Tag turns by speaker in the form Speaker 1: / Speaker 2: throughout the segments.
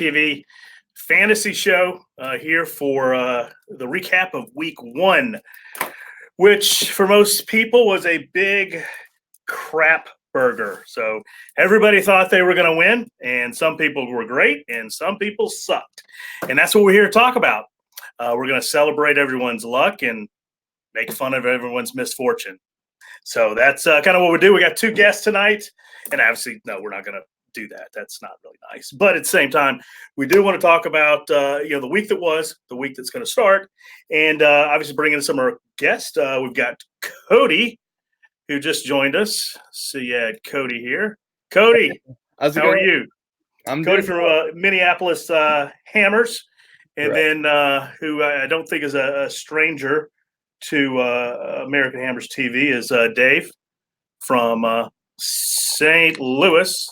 Speaker 1: AHTV fantasy show here for the recap of week one, which for most people was a big crap burger. So everybody thought they were going to win, and some people were great, and some people sucked. And that's what we're here to talk about. We're going to celebrate everyone's luck and make fun of everyone's misfortune. So that's kind of what we do. We got two guests tonight, and obviously, no, we're not going to do that. That's not really nice. But at the same time, we do want to talk about the week that was, the week that's going to start, and obviously bringing in some of our guests. We've got Cody, who just joined us. So yeah, Cody here. Cody, how are you?
Speaker 2: I'm
Speaker 1: Cody from Minneapolis Hammers, and then who I don't think is a stranger to American Hammers TV is Dave from St. Louis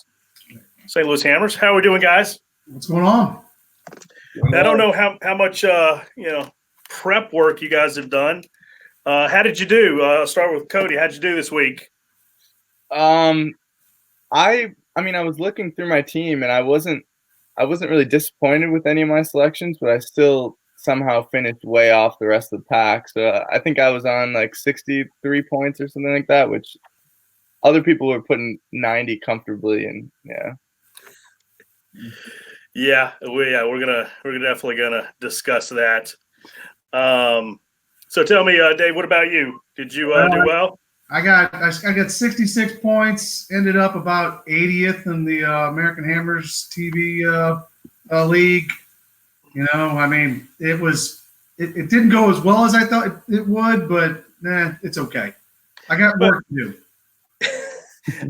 Speaker 1: Hammers. How are we doing, guys?
Speaker 3: What's going on?
Speaker 1: I don't know how much prep work you guys have done. How did you do? I'll start with Cody. How'd you do this week?
Speaker 2: I mean, I was looking through my team, and I wasn't really disappointed with any of my selections, but I still somehow finished way off the rest of the pack. So I think I was on like 63 points or something like that, which other people were putting 90 comfortably, and
Speaker 1: we're definitely gonna discuss that. So tell me, Dave, what about you? Did you do well?
Speaker 3: I got 66 points. Ended up about 80th in the American Hammers TV league. I mean, it didn't go as well as I thought it would, but it's okay. I got work to do.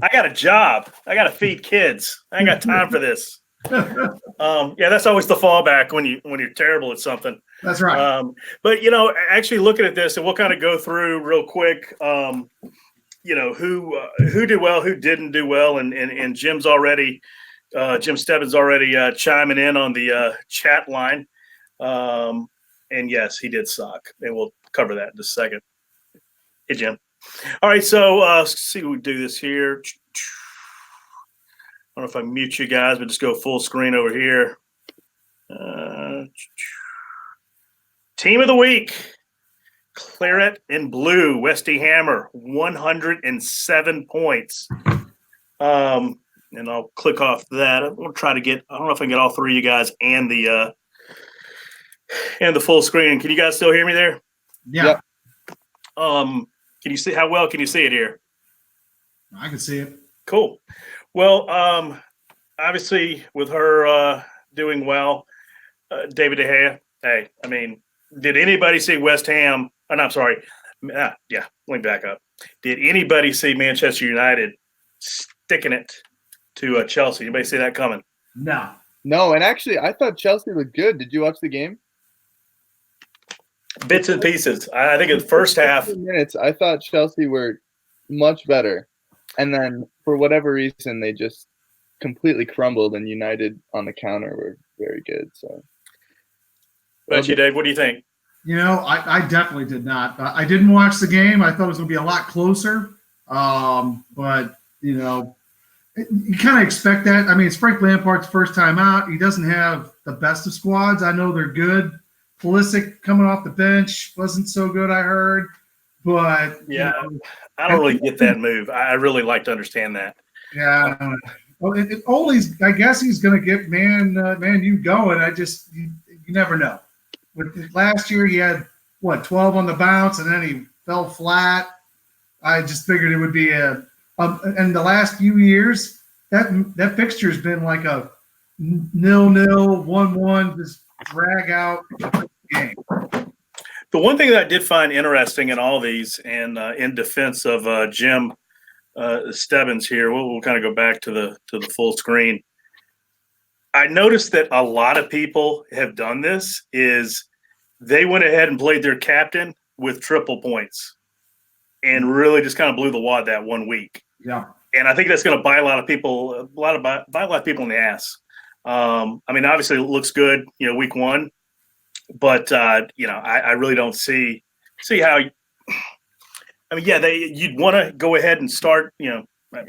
Speaker 1: I got a job. I got to feed kids. I ain't got time for this. That's always the fallback when you're terrible at something.
Speaker 3: That's right.
Speaker 1: But actually looking at this, and we'll kind of go through real quick. Who did well, who didn't do well, and Jim Stebbins already chiming in on the chat line. And yes, he did suck, and we'll cover that in just a second. Hey, Jim. All right, so let's see what we do this here. I don't know if I mute you guys, but just go full screen over here. Team of the week, Claret and Blue, Westy Hammer, 107 points. And I'll click off that. I'm gonna try to get. I don't know if I can get all three of you guys and the full screen. Can you guys still hear me there?
Speaker 3: Yeah.
Speaker 1: Can you see how well can you see it here?
Speaker 3: I can see it.
Speaker 1: Cool. Well, obviously with her doing well, David De Gea. Hey, I mean, did anybody see West Ham? Oh, no, I'm sorry. Let me back up. Did anybody see Manchester United sticking it to Chelsea? Anybody see that coming?
Speaker 2: No, and actually, I thought Chelsea looked good. Did you watch the game?
Speaker 1: Bits and pieces. I think in the first half
Speaker 2: minutes, I thought Chelsea were much better, and then for whatever reason, they just completely crumbled. And United on the counter were very good. So,
Speaker 1: what about you, Dave? What do you think?
Speaker 3: I definitely did not. I didn't watch the game. I thought it was going to be a lot closer. But you kind of expect that. I mean, it's Frank Lampard's first time out. He doesn't have the best of squads. I know they're good. Pulisic coming off the bench wasn't so good, I heard. But
Speaker 1: I don't really get that move. I really like to understand that.
Speaker 3: Yeah. Well, Ole's, I guess he's going to get Man U going. You never know. Last year he had 12 on the bounce, and then he fell flat. I just figured it would be and the last few years that fixture's been like a 0-0, 1-1, just drag out game.
Speaker 1: The one thing that I did find interesting in all these, and in defense of Jim Stebbins here, we'll kind of go back to the full screen. I noticed that a lot of people have done this is they went ahead and played their captain with triple points and really just kind of blew the wad that 1 week.
Speaker 3: Yeah.
Speaker 1: And I think that's going to bite a lot of people, bite a lot of people in the ass. I mean, obviously it looks good, week one, but I really don't see how. I mean, you'd want to go ahead and start,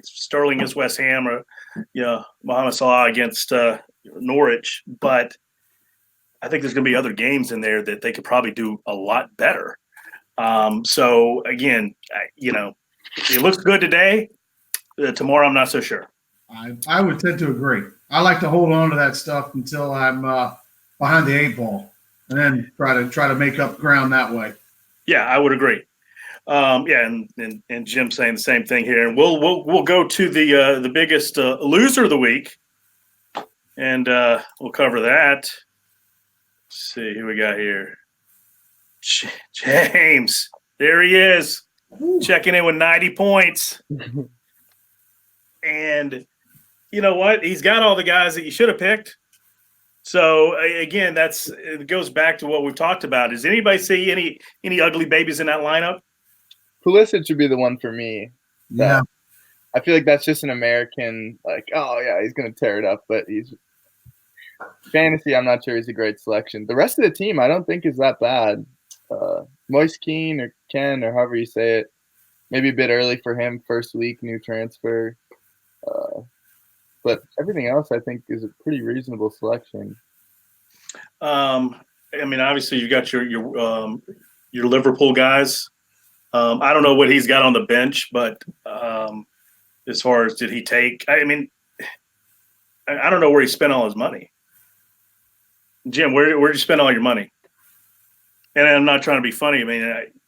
Speaker 1: Sterling against West Ham, or Mohamed Salah against Norwich. But I think there's going to be other games in there that they could probably do a lot better. So again, it looks good today. Tomorrow, I'm not so sure.
Speaker 3: I would tend to agree. I like to hold on to that stuff until I'm behind the 8 ball, and then try to make up ground that way.
Speaker 1: Yeah, I would agree. And Jim saying the same thing here. And we'll go to the biggest loser of the week, and we'll cover that. Let's see who we got here. James, there he is, checking in with 90 points. And you know what? He's got all the guys that you should have picked. So again, it goes back to what we've talked about. Does anybody see any ugly babies in that lineup?
Speaker 2: Pulisic should be the one for me.
Speaker 3: Yeah.
Speaker 2: I feel like that's just an American, like, oh yeah, he's gonna tear it up, but he's fantasy. I'm not sure he's a great selection. The rest of the team, I don't think is that bad. Moise Keane or Ken or however you say it, maybe a bit early for him, first week, new transfer. But everything else, I think, is a pretty reasonable selection.
Speaker 1: Obviously, you got your Liverpool guys. I don't know what he's got on the bench, but as far as did he take? I don't know where he spent all his money. Jim, where'd you spend all your money? And I'm not trying to be funny.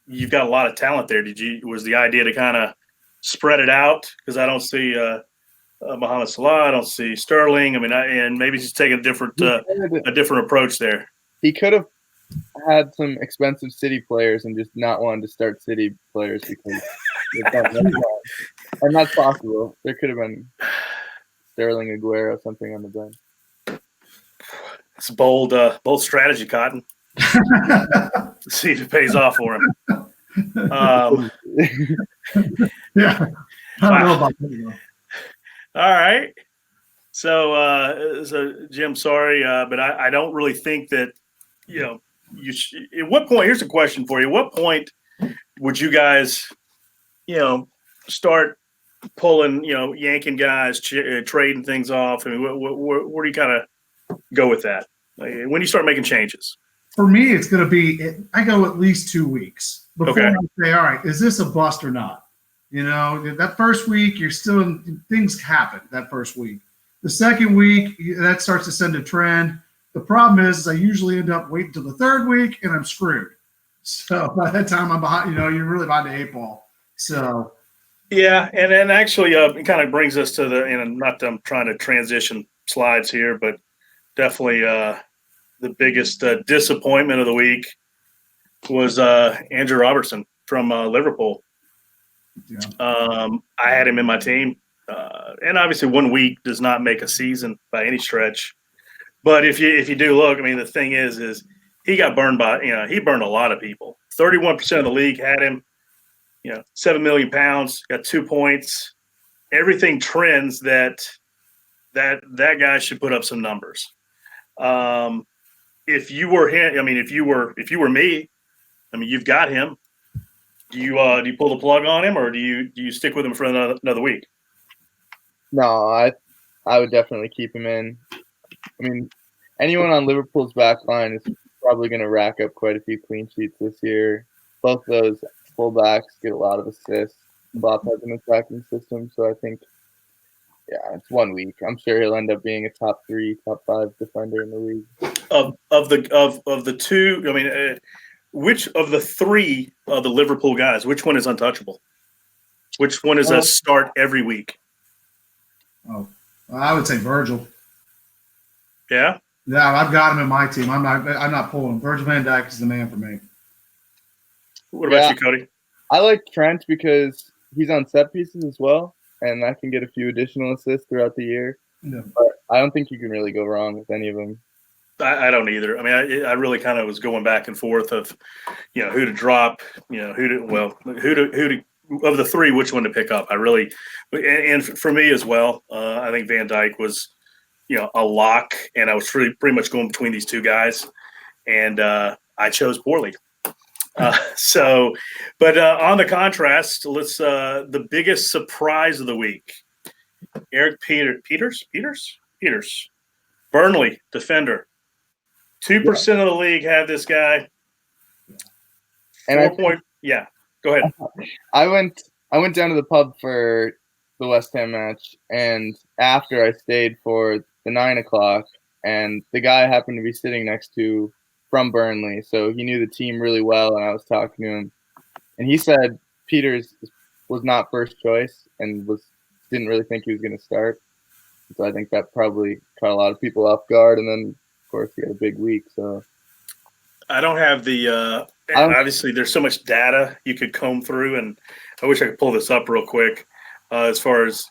Speaker 1: You've got a lot of talent there. Was the idea to kind of spread it out? Because I don't see Mohamed Salah, I don't see Sterling. And maybe he's taking a different approach there.
Speaker 2: He could have had some expensive City players and just not wanted to start City players because and that's possible. There could have been Sterling, Aguero, something on the bench.
Speaker 1: It's a bold strategy, Cotton. See if it pays off for him.
Speaker 3: Yeah, I don't know about that.
Speaker 1: All right. So Jim, sorry, but I don't really think that at what point? Here's a question for you: at what point would you guys, start pulling, yanking guys, trading things off? Where do you kind of go with that? When do you start making changes?
Speaker 3: For me, it's going to be I go at least 2 weeks before I say, all right, is this a bust or not? That first week, you're still things happen that first week. The second week, that starts to send a trend. The problem is I usually end up waiting until the third week and I'm screwed. So by that time I'm behind, you're really behind the 8 ball. So.
Speaker 1: Yeah. And then actually it kind of brings us to not that I'm trying to transition slides here, but definitely the biggest disappointment of the week was Andrew Robertson from Liverpool. Yeah. I had him in my team. And obviously 1 week does not make a season by any stretch. But if you do look, the thing is he got burned he burned a lot of people. 31% of the league had him, £7 million, got 2 points. Everything trends that guy should put up some numbers. If you were him, if you were me, you've got him. Do you pull the plug on him, or do you stick with him for another week?
Speaker 2: No, I would definitely keep him in. Anyone on Liverpool's back line is probably going to rack up quite a few clean sheets this year. Both those fullbacks get a lot of assists. Klopp has an attacking system, so I think, it's 1 week. I'm sure he'll end up being a top 3, top 5 defender in the league. Of
Speaker 1: the two, which of the 3 of the Liverpool guys, which one is untouchable? Which one is a start every week?
Speaker 3: Oh, I would say Virgil.
Speaker 1: Yeah.
Speaker 3: Yeah, I've got him in my team. I'm not pulling him. Virgil van Dijk is the man for me.
Speaker 1: What about you, Cody?
Speaker 2: I like Trent because he's on set pieces as well, and that can get a few additional assists throughout the year. Yeah. But I don't think you can really go wrong with any of them.
Speaker 1: I don't either. I really kind of was going back and forth of, who to drop, who to of the 3, which one to pick up. And for me as well, I think Van Dijk was, a lock, and I was pretty much going between these 2 guys, and I chose poorly. But on the contrast, let's the biggest surprise of the week. Eric Peters, Burnley defender. 2% of the league have this guy.
Speaker 2: And
Speaker 1: yeah, go ahead.
Speaker 2: I went down to the pub for the West Ham match, and after I stayed for the 9 o'clock, and the guy I happened to be sitting next to from Burnley, so he knew the team really well, and I was talking to him, and he said Peters was not first choice and didn't really think he was going to start. So I think that probably caught a lot of people off guard, and then of course he had a big week. So
Speaker 1: I don't have the obviously there's so much data you could comb through, and I wish I could pull this up real quick as far as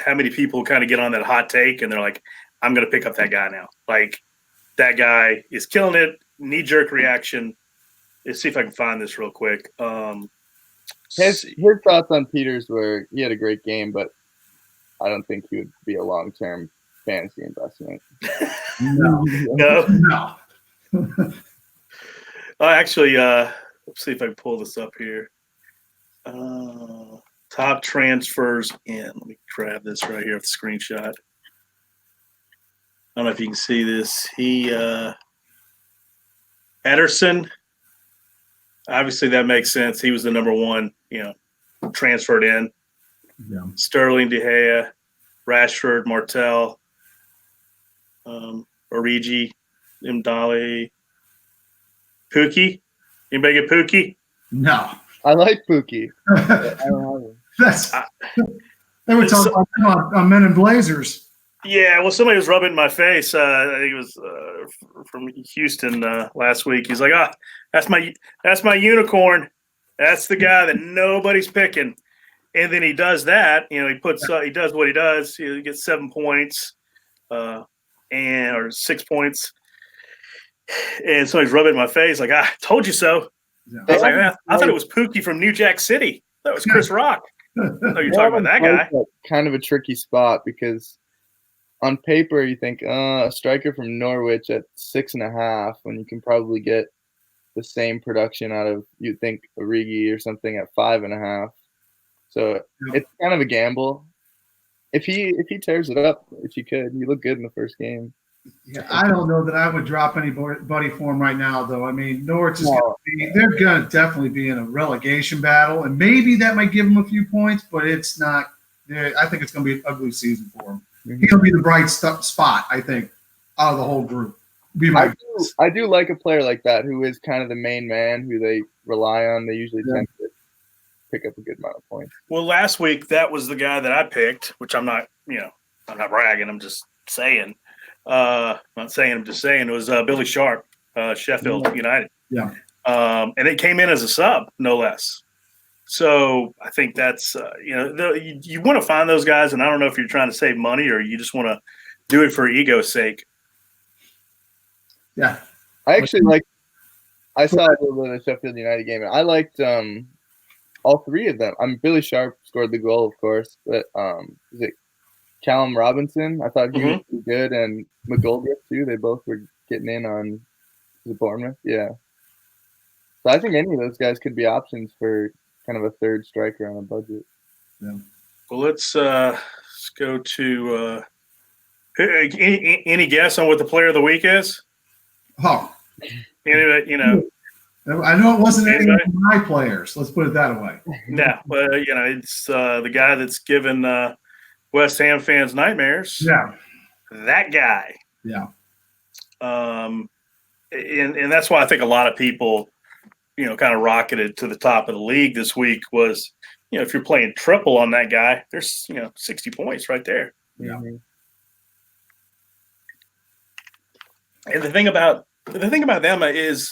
Speaker 1: how many people kind of get on that hot take and they're like, I'm going to pick up that guy now. Like, that guy is killing it. Knee-jerk reaction. Let's see if I can find this real quick.
Speaker 2: His thoughts on Peters were he had a great game, but I don't think he would be a long-term fantasy investment.
Speaker 1: No. Actually, let's see if I can pull this up here. Top transfers in. Let me grab this right here with the screenshot. I don't know if you can see this. Ederson. Obviously, that makes sense. He was the number one, transferred in.
Speaker 3: Yeah.
Speaker 1: Sterling, De Gea, Rashford, Martel, Origi, Mdali, Pookie. Anybody get Pookie?
Speaker 3: No.
Speaker 2: I like Pookie. I don't have him.
Speaker 3: They were talking about on Men in Blazers.
Speaker 1: Yeah, well, somebody was rubbing in my face. I think it was from Houston last week. He's like, that's my unicorn. That's the guy that nobody's picking. And then he does that. He does what he does. He gets 7 points, or 6 points. And somebody's rubbing in my face, like, I told you so.
Speaker 3: Yeah.
Speaker 1: I was like, I thought it was Pookie from New Jack City. That was Chris Rock. No, you're talking about that guy.
Speaker 2: Kind of a tricky spot because on paper you think a striker from Norwich at 6.5 when you can probably get the same production out of you'd think Origi or something at 5.5. So it's kind of a gamble. If he tears it up, if you could, you look good in the first game.
Speaker 3: Yeah, I don't know that I would drop anybody for him right now, though. I mean, Norwich is they're going to definitely be in a relegation battle, and maybe that might give them a few points, but it's not. I think it's going to be an ugly season for him. Mm-hmm. He'll be the bright spot, I think, out of the whole group.
Speaker 2: I do like a player like that who is kind of the main man who they rely on. They usually tend to pick up a good amount of points.
Speaker 1: Well, last week that was the guy that I picked, which I'm not bragging. I'm just saying. I'm just saying it was Billy Sharp, Sheffield United.
Speaker 3: Yeah.
Speaker 1: And it came in as a sub, no less. So I think that's, you want to find those guys, and I don't know if you're trying to save money or you just want to do it for ego's sake.
Speaker 3: Yeah.
Speaker 2: I actually I saw a little bit of the Sheffield United game, and I liked all three of them. Billy Sharp scored the goal, of course, but is it Callum Robinson? I thought he was good, and McGoldrick too. They both were getting in on the Bournemouth. Yeah. So I think any of those guys could be options for kind of a third striker on a budget.
Speaker 3: Yeah.
Speaker 1: Well, let's go to any guess on what the player of the week is?
Speaker 3: Oh.
Speaker 1: Anyway,
Speaker 3: I know it wasn't any of my players. Let's put it that way.
Speaker 1: No, but it's the guy that's given West Ham fans nightmares.
Speaker 3: Yeah,
Speaker 1: that guy.
Speaker 3: Yeah.
Speaker 1: And that's why I think a lot of people, kind of rocketed to the top of the league this week was, if you're playing triple on that guy, there's 60 points right there.
Speaker 3: Yeah.
Speaker 2: Mm-hmm.
Speaker 1: And the thing about them is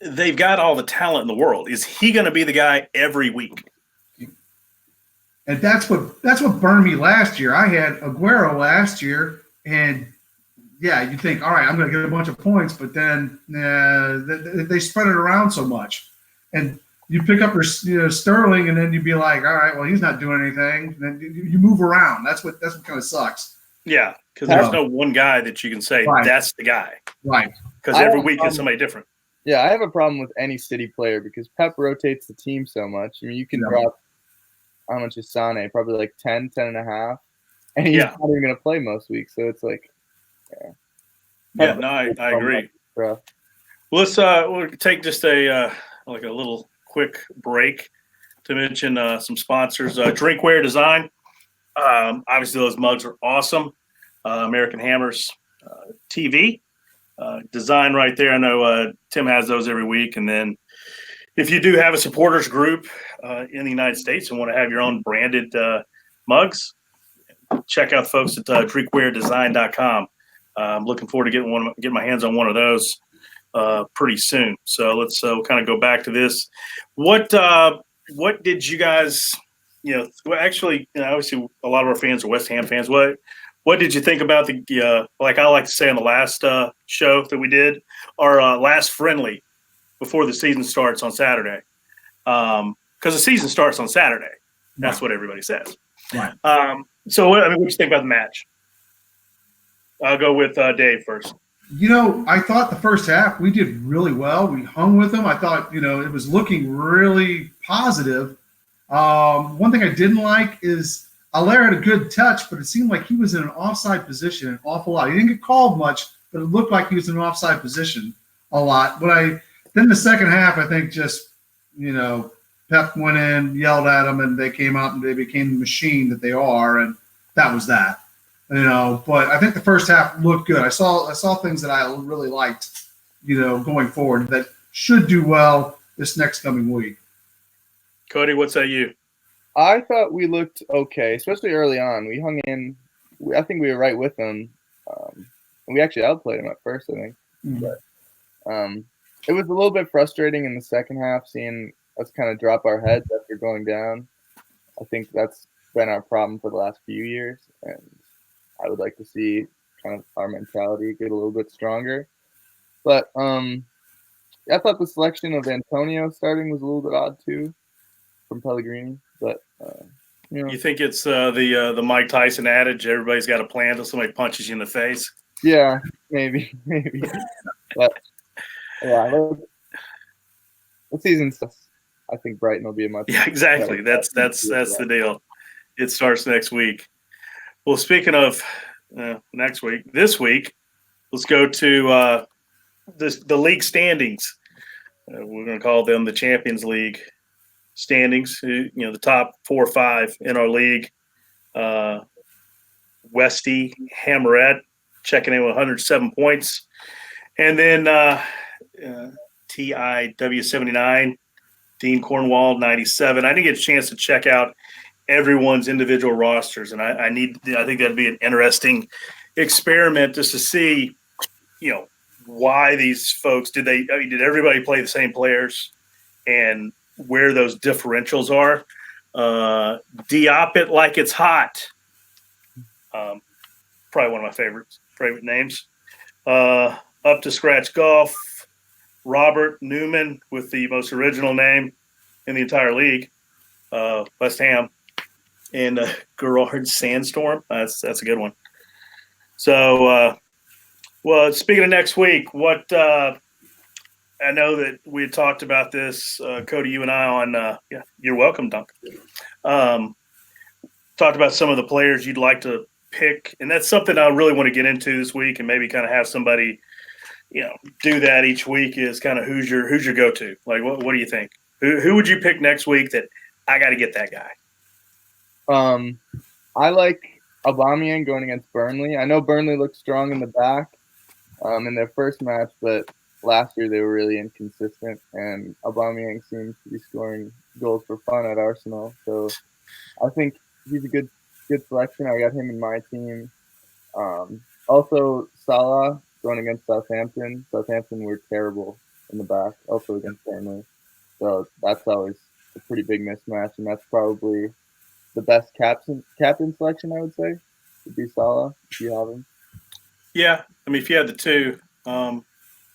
Speaker 1: they've got all the talent in the world. Is he going to be the guy every week?
Speaker 3: And that's what burned me last year. I had Aguero last year, and you think, all right, I'm going to get a bunch of points, but then they spread it around so much, and you pick up your Sterling, and then you'd be like, all right, well, he's not doing anything. And then you move around. That's what kind of sucks.
Speaker 1: Yeah, because there's no one guy that you can say that's the guy.
Speaker 3: Right.
Speaker 1: Because every week is somebody different.
Speaker 2: Yeah, I have a problem with any City player because Pep rotates the team so much. I mean, you can drop, how much is Sane? Probably like 10, 10 and a half. And he's not even going to play most weeks. So it's like,
Speaker 1: yeah, no, I agree. Well, we'll take just a like a little quick break to mention some sponsors. Drinkware Design. Obviously, those mugs are awesome. American Hammers TV. Design right there. I know Tim has those every week. And then if you do have a supporters group in the United States and want to have your own branded mugs, check out folks at drinkwaredesign.com. I'm looking forward to getting my hands on one of those pretty soon. So let's kind of go back to this. What did you guys, well, actually, obviously a lot of our fans are West Ham fans. What did you think about the, like I like to say on the last show that we did, our last friendly before the season starts on Saturday? Because the season starts on Saturday. That's what everybody says.
Speaker 3: Right.
Speaker 1: So, what do you think about the match? I'll go with Dave first.
Speaker 3: I thought the first half we did really well. We hung with them. I thought, it was looking really positive. One thing I didn't like is Allaire had a good touch, but it seemed like he was in an offside position an awful lot. He didn't get called much, but it looked like he was in an offside position a lot. Then the second half, I think just, Pep went in, yelled at them, and they came out and they became the machine that they are, and that was that. But I think the first half looked good. I saw things that I really liked, going forward that should do well this next coming week.
Speaker 1: Cody, what say you?
Speaker 2: I thought we looked okay, especially early on. We hung in. I think we were right with them. And we actually outplayed them at first, I think.
Speaker 3: Mm-hmm.
Speaker 2: But it was a little bit frustrating in the second half, seeing us kind of drop our heads after going down. I think that's been our problem for the last few years, and I would like to see kind of our mentality get a little bit stronger. But I thought the selection of Antonio starting was a little bit odd too, from Pellegrini. But
Speaker 1: you think it's the Mike Tyson adage: everybody's got a plan until somebody punches you in the face?
Speaker 2: Yeah, maybe. But yeah, the season's. I think Brighton will be a much.
Speaker 1: Yeah, exactly. That's the deal. It starts next week. Well, speaking of next week, this week, let's go to the league standings. We're going to call them the Champions League standings. The top 4 or 5 in our league. Westy Hammerette checking in with 107 points, and then TIW 79. Dean Cornwall 97. I didn't get a chance to check out everyone's individual rosters, and I think that'd be an interesting experiment just to see, why these folks did everybody play the same players and where those differentials are. Diop it like it's hot. Probably one of my favorite names. Up to Scratch Golf. Robert Newman with the most original name in the entire league, West Ham, and Gerard Sandstorm. That's a good one. So, well, speaking of next week, what I know that we had talked about this, Cody, you and I on. You're welcome, Duncan. Talked about some of the players you'd like to pick, and that's something I really want to get into this week, and maybe kind of have somebody. Do that each week is kind of who's your go-to? Like, what do you think? Who would you pick next week that I got to get that guy?
Speaker 2: I like Aubameyang going against Burnley. I know Burnley looked strong in the back in their first match, but last year they were really inconsistent, and Aubameyang seems to be scoring goals for fun at Arsenal. So I think he's a good selection. I got him in my team. Also, Salah going against Southampton. Southampton were terrible in the back, also against Burnley. So that's always a pretty big mismatch, and that's probably the best captain selection, I would say, would be Salah, if you have him.
Speaker 1: Yeah, I mean, if you had the two.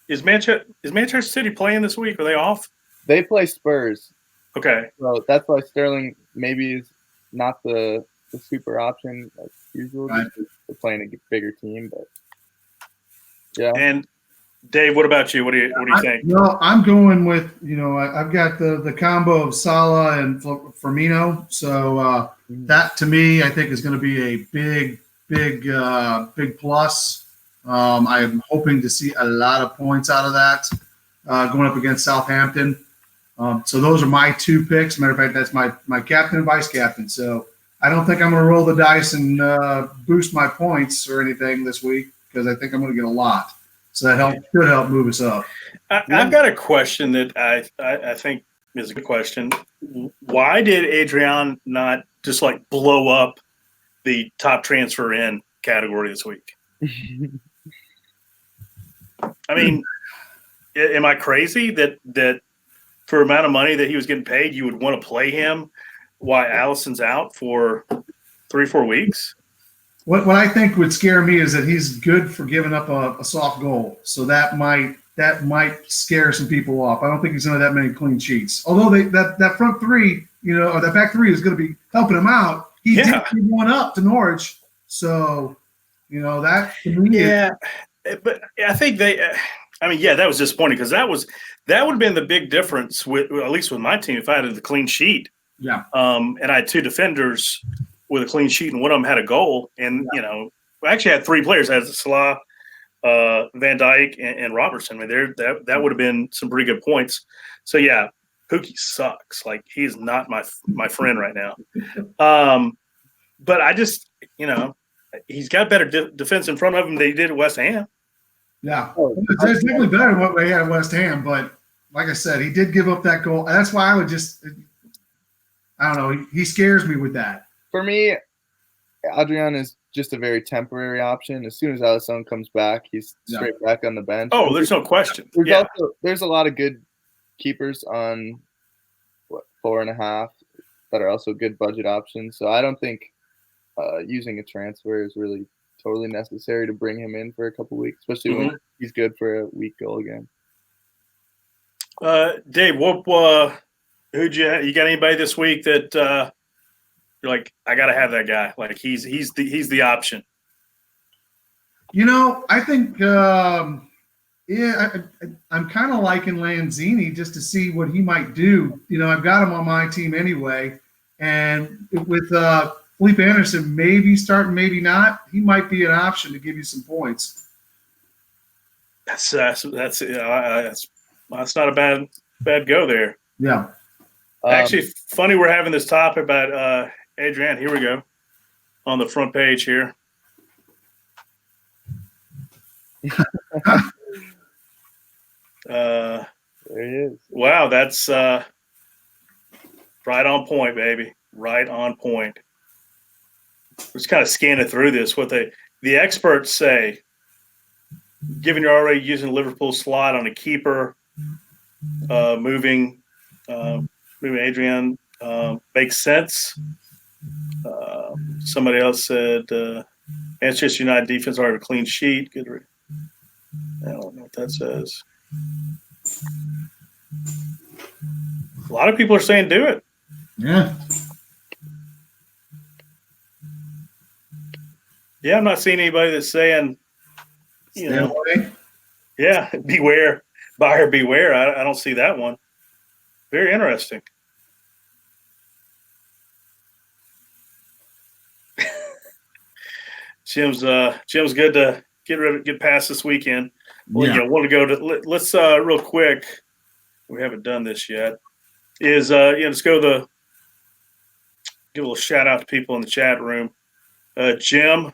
Speaker 1: Is Manchester City playing this week? Are they off?
Speaker 2: They play Spurs.
Speaker 1: Okay.
Speaker 2: So that's why Sterling maybe is not the super option as usual.
Speaker 3: Right.
Speaker 2: They're playing a bigger team, but yeah.
Speaker 1: And Dave, what about you? What do you think?
Speaker 3: Well, I'm going with, I've got the combo of Salah and Firmino. So that to me, I think is going to be a big plus. I'm hoping to see a lot of points out of that going up against Southampton. So those are my two picks. Matter of fact, that's my captain and vice captain. So I don't think I'm going to roll the dice and boost my points or anything this week because I think I'm going to get a lot. So that should help move us up.
Speaker 1: I've got a question that I think is a good question. Why did Adrian not just like blow up the top transfer in category this week? I mean, am I crazy that for the amount of money that he was getting paid, you would want to play him while Allison's out for 3-4 weeks?
Speaker 3: What I think would scare me is that he's good for giving up a soft goal. So that might scare some people off. I don't think he's going to have that many clean sheets. Although that front three, or that back three is going to be helping him out. He did give one up to Norwich. So, that to me.
Speaker 1: Yeah, but I think that was disappointing because that would have been the big difference with, at least with my team, if I had the clean sheet.
Speaker 3: Yeah.
Speaker 1: And I had two defenders with a clean sheet, and one of them had a goal. And, I actually had three players. I had Salah, Van Dijk, and Robertson. I mean, that would have been some pretty good points. So, yeah, Pookie sucks. Like, he's not my friend right now. But I just, he's got better defense in front of him than he did at West Ham.
Speaker 3: Yeah. It's definitely better than what we had at West Ham. But, like I said, he did give up that goal. That's why I would just – I don't know. He scares me with that.
Speaker 2: For me, Adrian is just a very temporary option. As soon as Alisson comes back, he's straight back on the bench.
Speaker 1: Oh, there's no question.
Speaker 2: There's a lot of good keepers on 4.5 that are also good budget options. So I don't think using a transfer is really totally necessary to bring him in for a couple weeks, especially when he's good for a week goal again.
Speaker 1: Dave, who'd you got anybody this week that you're like, I got to have that guy. Like he's the option.
Speaker 3: I think, I'm kind of liking Lanzini just to see what he might do. I've got him on my team anyway. And with Felipe Anderson maybe starting, maybe not, he might be an option to give you some points.
Speaker 1: That's not a bad go there.
Speaker 3: Yeah.
Speaker 1: Actually, funny we're having this topic about Adrian. Here we go on the front page here.
Speaker 2: There he is.
Speaker 1: Wow, that's right on point, baby. Right on point. Just kind of scanning through this. What the experts say, given you're already using Liverpool slot on a keeper, moving Adrian makes sense. Somebody else said Manchester United defense already have a clean sheet. Good. I don't know what that says. A lot of people are saying do it.
Speaker 3: Yeah.
Speaker 1: Yeah, I'm not seeing anybody that's saying, yeah, beware, buyer beware. I don't see that one. Very interesting. Jim's good to get past this weekend. Well, want to go to let's real quick. We haven't done this yet. Is let's go give a little shout out to people in the chat room. Jim,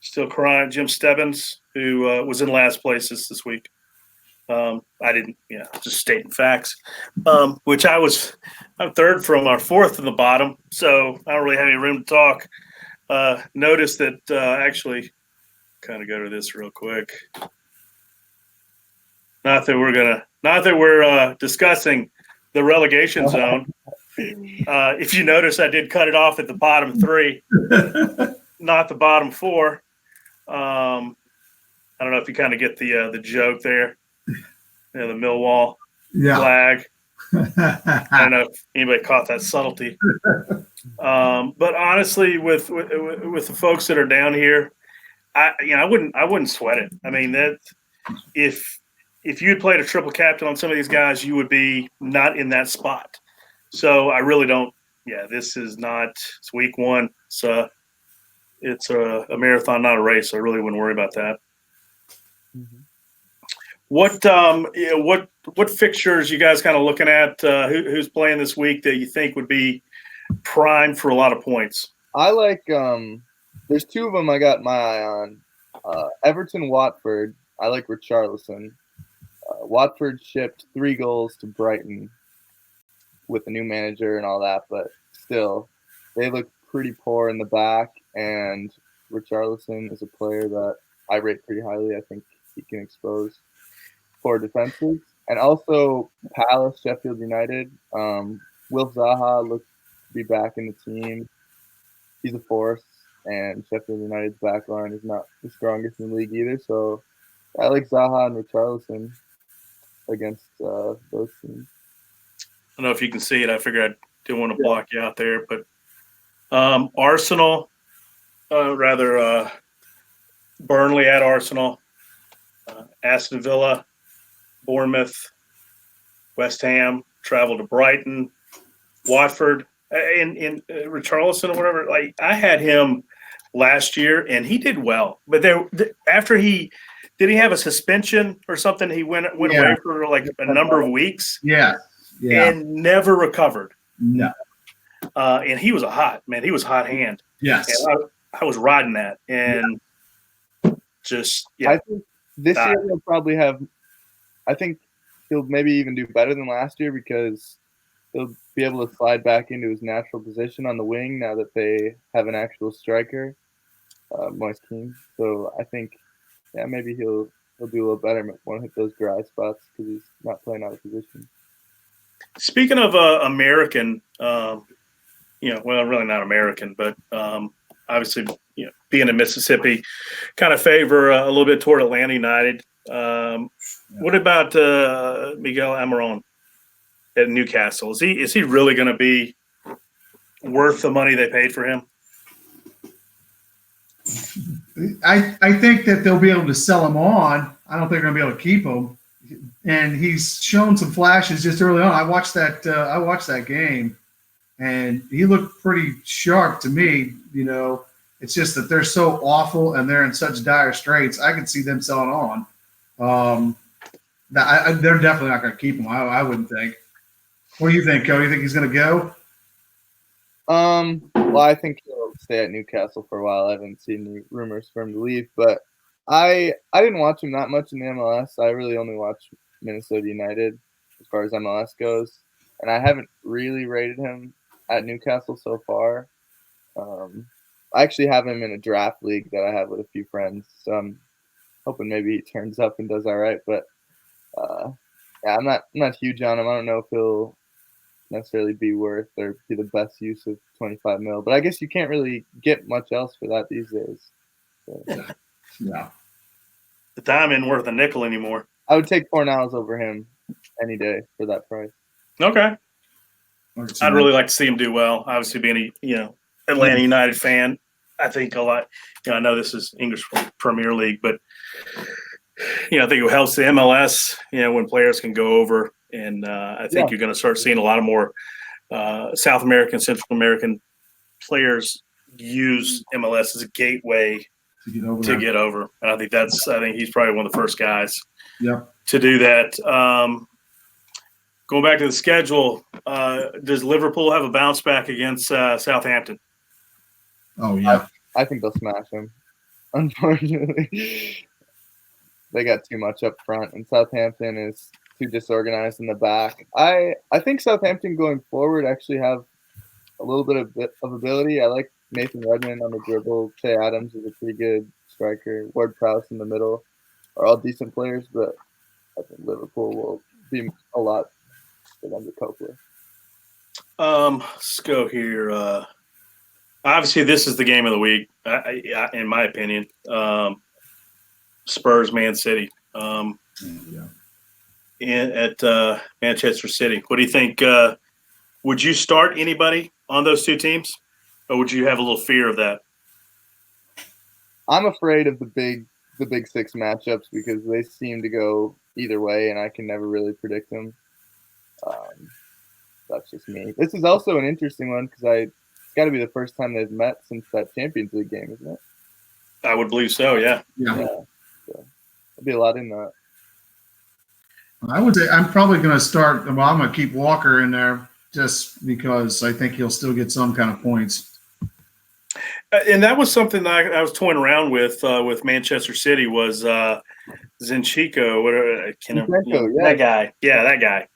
Speaker 1: still crying. Jim Stebbins, who was in last place this week. I didn't, just stating facts. Which I'm third from our fourth in the bottom, so I don't really have any room to talk. Notice that actually, kind of go to this real quick. Not that we're discussing the relegation zone. If you notice, I did cut it off at the bottom three, not the bottom four. I don't know if you kind of get the joke there. The Millwall flag. I don't know if anybody caught that subtlety. But honestly, with the folks that are down here, I wouldn't sweat it. I mean, that if you had played a triple captain on some of these guys, you would be not in that spot. So I really don't. Yeah, this is not. It's week one. It's a marathon, not a race. So I really wouldn't worry about that.
Speaker 2: Mhm.
Speaker 1: What fixtures you guys kind of looking at? Who's playing this week that you think would be prime for a lot of points?
Speaker 2: I like there's two of them I got my eye on. Everton Watford. I like Richarlison. Watford shipped 3 goals to Brighton with a new manager and all that, but still, they look pretty poor in the back. And Richarlison is a player that I rate pretty highly. I think he can expose poor defenses. And also Palace, Sheffield United. Will Zaha looks to be back in the team. He's a force, and Sheffield United's back line is not the strongest in the league either. So I like Zaha and Richarlison against those teams.
Speaker 1: I don't know if you can see it. I figured I didn't want to block you out there, but Arsenal, Burnley at Arsenal, Aston Villa, Bournemouth, West Ham, travel to Brighton, Watford, and Richarlison or whatever. Like I had him last year, and he did well. But after he have a suspension or something? He went away for like a number of weeks.
Speaker 3: Yeah.
Speaker 1: And never recovered.
Speaker 3: No.
Speaker 1: And he was he was hot hand.
Speaker 3: Yes.
Speaker 1: And I was riding that. And just,
Speaker 2: I think this year he'll probably have – I think he'll maybe even do better than last year because he'll be able to slide back into his natural position on the wing now that they have an actual striker, Moise Kean. So I think, maybe he'll do a little better. Won't hit those dry spots because he's not playing out of position.
Speaker 1: Speaking of American, well, really not American, but obviously, being in Mississippi, kind of favor a little bit toward Atlanta United. What about Miguel Almiron at Newcastle? Is he really going to be worth the money they paid for him?
Speaker 3: I think that they'll be able to sell him on. I don't think they're going to be able to keep him. And he's shown some flashes just early on. I watched that game, and he looked pretty sharp to me. It's just that they're so awful and they're in such dire straits. I could see them selling on. They're definitely not going to keep him. I wouldn't think. What do you think, Cody? You think he's going to go?
Speaker 2: Well, I think he'll stay at Newcastle for a while. I haven't seen any rumors for him to leave, but I didn't watch him that much in the MLS. I really only watch Minnesota United as far as MLS goes, and I haven't really rated him at Newcastle so far. I actually have him in a draft league that I have with a few friends, so I'm hoping maybe he turns up and does all right. But I'm not huge on him. I don't know if he'll necessarily be worth or be the best use of 25 mil, but I guess you can't really get much else for that these days. So.
Speaker 3: Yeah.
Speaker 1: The dime isn't worth a nickel anymore.
Speaker 2: I would take Fornals over him any day for that price.
Speaker 1: Okay. I'd really like to see him do well. Obviously, being a Atlanta United fan, I think a lot. I know this is English Premier League, but I think it helps the MLS. When players can go over, and I think you're going to start seeing a lot of more South American, Central American players use MLS as a gateway to get over. And I think he's probably one of the first guys to do that. Going back to the schedule, does Liverpool have a bounce back against Southampton?
Speaker 3: Oh, yeah.
Speaker 2: I think they'll smash them. Unfortunately, they got too much up front, and Southampton is too disorganized in the back. I think Southampton going forward actually have a little bit of ability. I like Nathan Redmond on the dribble. Che Adams is a pretty good striker. Ward-Prowse in the middle are all decent players, but I think Liverpool will be a lot for them to cope with.
Speaker 1: Let's go here. Obviously, this is the game of the week, in my opinion. Spurs, Man City, at Manchester City. What do you think? Would you start anybody on those two teams, or would you have a little fear of that?
Speaker 2: I'm afraid of the the Big Six matchups because they seem to go either way, and I can never really predict them. That's just me. This is also an interesting one because it's got to be the first time they've met since that Champions League game, isn't it?
Speaker 1: I would believe so. Yeah.
Speaker 3: Yeah.
Speaker 2: So there'll be a lot in that.
Speaker 3: I would say I'm probably going to start. Well, I'm going to keep Walker in there just because I think he'll still get some kind of points.
Speaker 1: And that was something that I was toying around with Manchester City was Zinchenko. That guy. Yeah, that guy.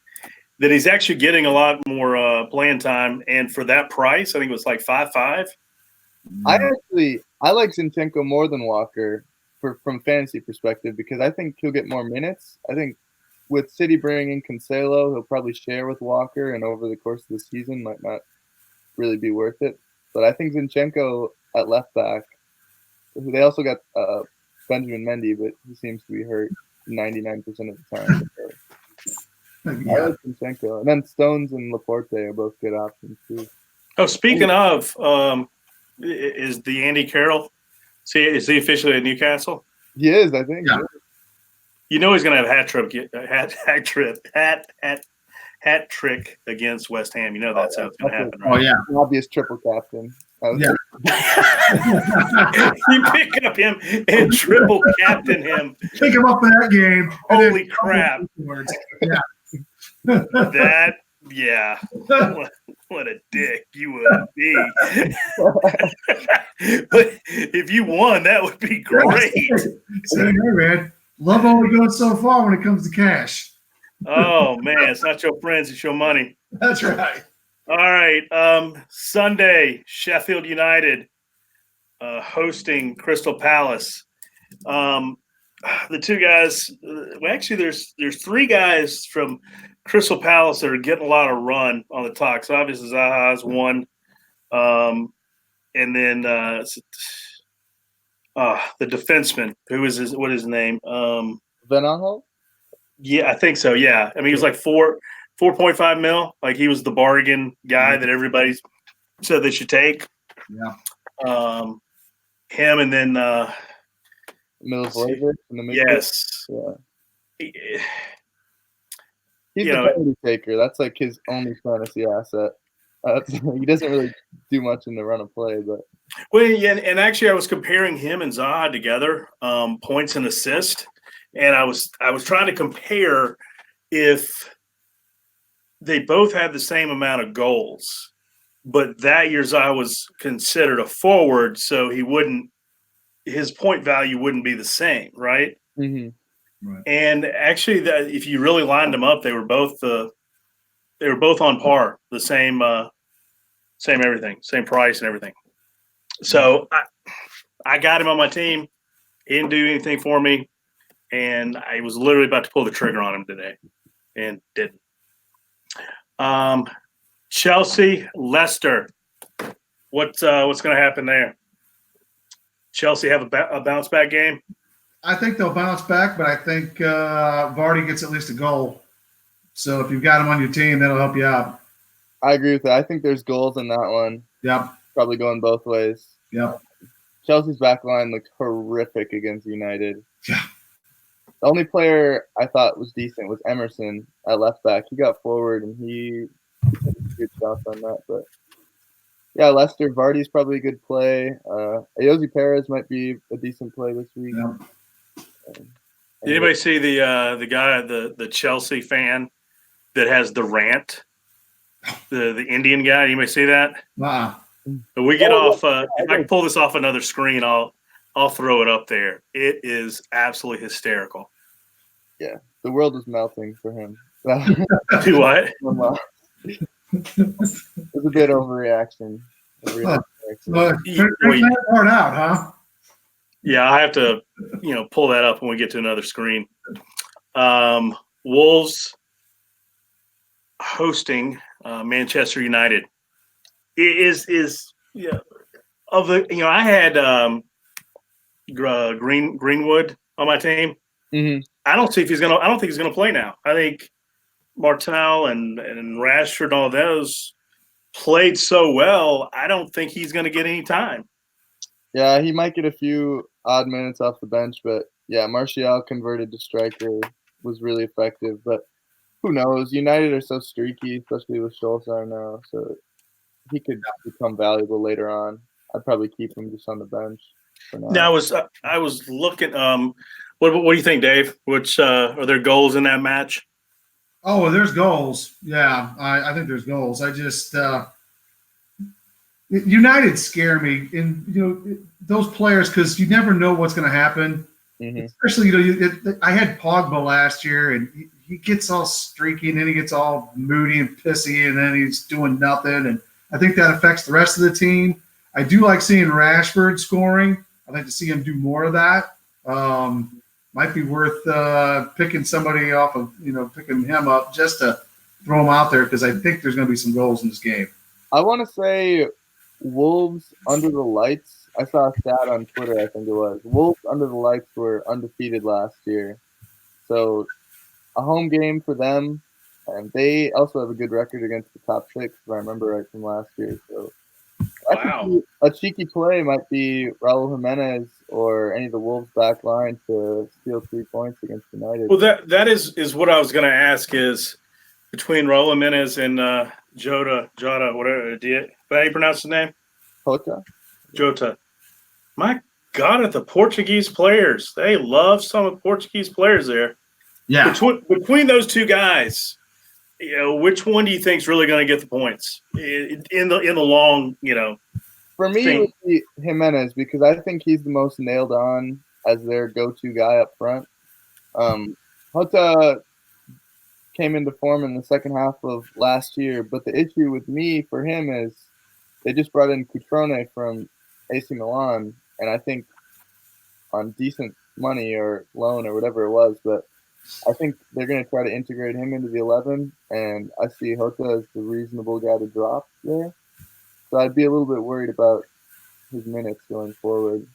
Speaker 1: That he's actually getting a lot more playing time, and for that price, I think it was like 5.5.
Speaker 2: I like Zinchenko more than Walker from fantasy perspective because I think he'll get more minutes. I think with City bringing in Cancelo, he'll probably share with Walker, and over the course of the season might not really be worth it. But I think Zinchenko at left back. They also got Benjamin Mendy, but he seems to be hurt 99% of the time.
Speaker 3: Yeah.
Speaker 2: I like Zinchenko. And then Stones and Laporte are both good options too.
Speaker 1: Oh, speaking of, is the Andy Carroll? Is he officially at Newcastle?
Speaker 2: He is, I think.
Speaker 3: Yeah.
Speaker 1: You know he's going to have hat trick against West Ham. You know that's how it's going to happen, right?
Speaker 3: Oh yeah,
Speaker 2: An obvious triple captain.
Speaker 3: Yeah.
Speaker 1: You pick up him and triple captain him.
Speaker 3: Pick him up in that game.
Speaker 1: Holy crap!
Speaker 3: Yeah.
Speaker 1: Yeah. What a dick you would be. But if you won, that would be great.
Speaker 3: So, hey, man, love only goes so far when it comes to cash.
Speaker 1: Oh, man, it's not your friends, it's your money.
Speaker 3: That's right.
Speaker 1: All right. Sunday, Sheffield United hosting Crystal Palace. The two guys, actually, there's three guys from Crystal Palace that are getting a lot of run on the talk. So obviously Zaha's one, and then the defenseman who is what is his name?
Speaker 2: Van Aanholt?
Speaker 1: Yeah, I think so. Yeah, I mean he was like 4.5 mil. Like he was the bargain guy that everybody said they should take.
Speaker 3: Yeah.
Speaker 1: Him and then
Speaker 2: Milosevic in the midfield.
Speaker 1: yes.
Speaker 2: Yeah.
Speaker 1: You
Speaker 2: He's the
Speaker 1: know,
Speaker 2: penalty taker. That's like his only fantasy asset. He doesn't really do much in the run of play, but
Speaker 1: well, yeah, and actually, I was comparing him and Zaha together, points and assist, and I was trying to compare if they both had the same amount of goals, but that year Zaha was considered a forward, so his point value wouldn't be the same, right?
Speaker 2: mm-hmm.
Speaker 3: Right.
Speaker 1: And actually, if you really lined them up, they were both on par, the same everything, same price and everything. So I got him on my team. He didn't do anything for me, and I was literally about to pull the trigger on him today, and didn't. Chelsea, Leicester. What's going to happen there? Chelsea have a bounce back game.
Speaker 3: I think they'll bounce back, but I think Vardy gets at least a goal. So if you've got him on your team, that'll help you out.
Speaker 2: I agree with that. I think there's goals in that one.
Speaker 3: Yep.
Speaker 2: Probably going both ways.
Speaker 3: Yep.
Speaker 2: Chelsea's back line looked horrific against United.
Speaker 3: Yeah.
Speaker 2: The only player I thought was decent was Emerson at left back. He got forward and he did good shots on that. But yeah, Leicester, Vardy's probably a good play. Ayoze Perez might be a decent play this week.
Speaker 3: Yep.
Speaker 1: Did anybody see the guy, the Chelsea fan that has the rant? The Indian guy. Anybody see that?
Speaker 3: Wow.
Speaker 1: But we get off. If I can pull this off another screen, I'll throw it up there. It is absolutely hysterical.
Speaker 2: Yeah, the world is melting for him.
Speaker 1: Do what?
Speaker 2: It was a bit overreaction.
Speaker 3: Take that part out, huh?
Speaker 1: Yeah, I have to, pull that up when we get to another screen. Wolves hosting Manchester United. It is of the I had Greenwood on my team.
Speaker 2: Mm-hmm.
Speaker 1: I don't think he's gonna play now. I think Martinelli and Rashford and all those played so well. I don't think he's gonna get any time.
Speaker 2: Yeah, he might get a few odd minutes off the bench, but Yeah, Martial converted to striker was really effective, but who knows? United are so streaky, especially with Solskjaer now, so he could become valuable later on. I'd probably keep him just on the bench for
Speaker 1: Now,
Speaker 2: now.
Speaker 1: I was looking. What do you think, Dave? Which are there goals in that match?
Speaker 3: Oh, there's goals. Yeah, I think there's goals. I just United scare me, and those players because you never know what's going to happen.
Speaker 2: Hmm.
Speaker 3: Especially, I had Pogba last year, and he gets all streaky, and then he gets all moody and pissy, and then he's doing nothing. And I think that affects the rest of the team. I do like seeing Rashford scoring. I'd like to see him do more of that. Might be worth picking somebody off of, picking him up just to throw him out there because I think there's going to be some goals in this game.
Speaker 2: I want to say Wolves under the lights. I saw a stat on Twitter, I think it was. Wolves under the lights were undefeated last year. So a home game for them. And they also have a good record against the top six, if I remember right from last year. So
Speaker 1: Wow.
Speaker 2: a cheeky play might be Raul Jimenez or any of the Wolves back line to steal 3 points against United.
Speaker 1: Well, that is what I was going to ask is between Raul Jimenez and Jota, whatever. How do you pronounce his name? Jota. My God, at the Portuguese players, they love some of the Portuguese players there.
Speaker 3: Yeah.
Speaker 1: Between those two guys, which one do you think is really going to get the points in the long,
Speaker 2: For me, it would be Jimenez because I think he's the most nailed on as their go-to guy up front. Jota came into form in the second half of last year, but the issue with me for him is they just brought in Cutrone from AC Milan, and I think on decent money or loan or whatever it was, but I think they're going to try to integrate him into the 11, and I see Jota as the reasonable guy to drop there. So I'd be a little bit worried about his minutes going forward.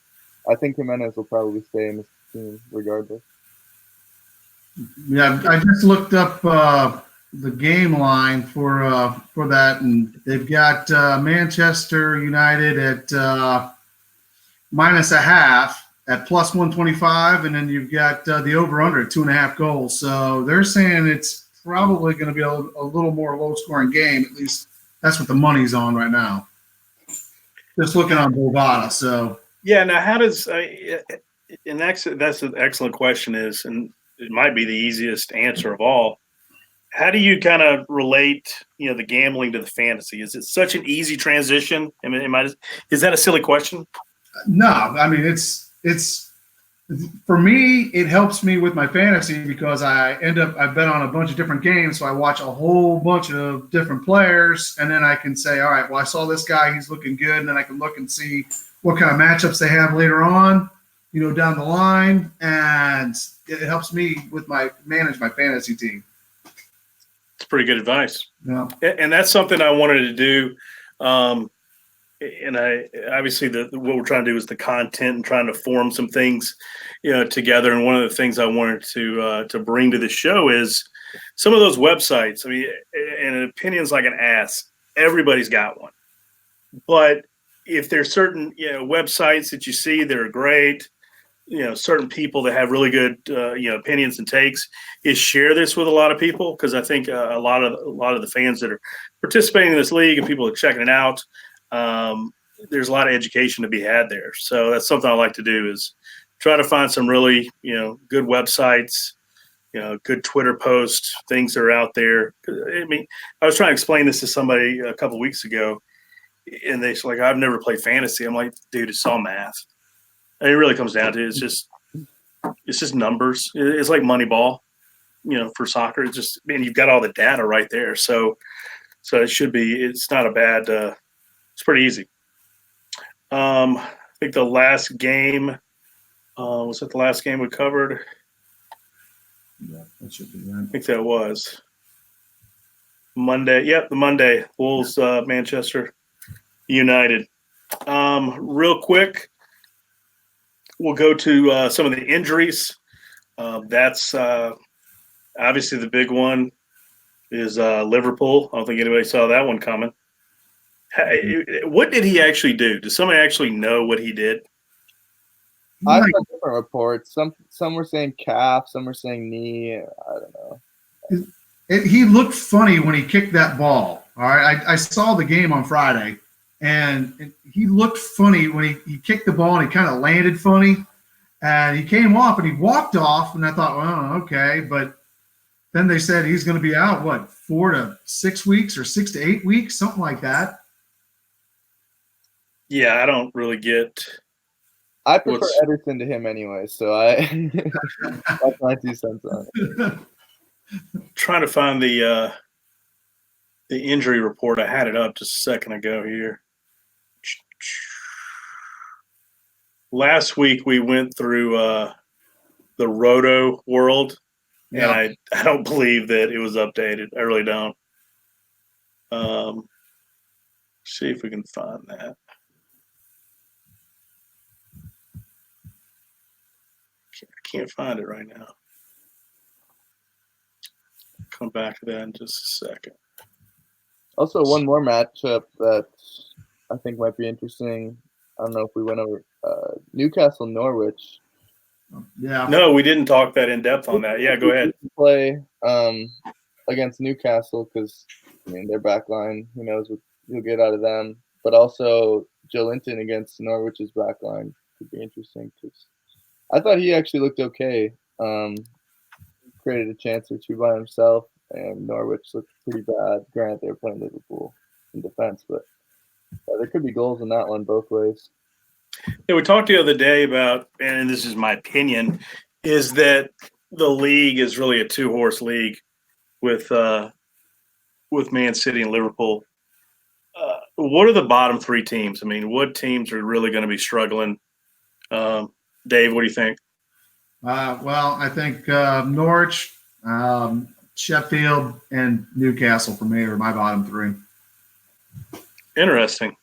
Speaker 2: I think Jimenez will probably stay in this team regardless.
Speaker 3: Yeah, I just looked up the game line for that, and they've got Manchester United at -0.5 at +125, and then you've got the over/under at 2.5 goals. So they're saying it's probably going to be a little more low-scoring game. At least that's what the money's on right now. Just looking on Bovada. So
Speaker 1: yeah. Now, how does and that's an excellent question. And it might be the easiest answer of all. How do you kind of relate, the gambling to the fantasy? Is it such an easy transition? I mean, is that a silly question?
Speaker 3: no, I mean it's for me. It helps me with my fantasy because I bet on a bunch of different games, so I watch a whole bunch of different players, and then I can say, all right, well, I saw this guy, he's looking good, and then I can look and see what kind of matchups they have later on, down the line, and it helps me with manage my fantasy team.
Speaker 1: It's pretty good advice.
Speaker 3: Yeah.
Speaker 1: And that's something I wanted to do. And I obviously what we're trying to do is the content and trying to form some things, together. And one of the things I wanted to bring to the show is some of those websites. I mean, and opinions like an ass. Everybody's got one, but if there's certain websites that you see that are great, certain people that have really good opinions and takes, is share this with a lot of people because I think a lot of the fans that are participating in this league and people are checking it out. There's a lot of education to be had there. So that's something I like to do is try to find some really, good websites, good Twitter posts, things that are out there. I mean, I was trying to explain this to somebody a couple of weeks ago and they're like, I've never played fantasy. I'm like, dude, it's all math. And it really comes down to it's just numbers. It's like Moneyball, for soccer. It's just, you've got all the data right there. So it's not a bad, it's pretty easy. I think the last game, was it the last game we covered?
Speaker 3: Yeah, that should be right.
Speaker 1: I think that was Monday. Yep, the Monday. Wolves, Manchester United. Real quick, we'll go to some of the injuries. That's obviously the big one is Liverpool. I don't think anybody saw that one coming. What did he actually do? Does somebody actually know what he did?
Speaker 2: I saw different reports. Some were saying calf, some were saying knee. I don't know.
Speaker 3: He looked funny when he kicked that ball. All right, I saw the game on Friday, and he looked funny when he kicked the ball and he kind of landed funny, and he came off and he walked off, and I thought, well, okay, but then they said he's going to be out, what, 4 to 6 weeks or 6 to 8 weeks, something like that.
Speaker 1: Yeah, I don't really get.
Speaker 2: I prefer Ederson to him anyway, so that's my 2 cents on it.
Speaker 1: Trying to find the injury report. I had it up just a second ago here. Last week we went through the Roto world, and I don't believe that it was updated. I really don't. See if we can find that. I can't find it right now. Come back to that in just a second.
Speaker 2: Also, one more matchup that I think might be interesting. I don't know if we went over Newcastle Norwich.
Speaker 3: Yeah.
Speaker 1: No, we didn't talk that in depth on that. Yeah, go ahead.
Speaker 2: Play against Newcastle because their back line. Who knows what you'll get out of them? But also Joe Linton against Norwich's back line could be interesting because I thought he actually looked okay. Created a chance or 2 by himself, and Norwich looked pretty bad. Granted, they were playing Liverpool in defense, but there could be goals in that one both ways.
Speaker 1: Yeah, we talked the other day about, and this is my opinion, is that the league is really a 2-horse league with Man City and Liverpool. What are the bottom 3 teams? I mean, what teams are really going to be struggling? Dave, what do you think?
Speaker 3: Well, I think Norwich, Sheffield, and Newcastle for me are my bottom 3.
Speaker 1: Interesting.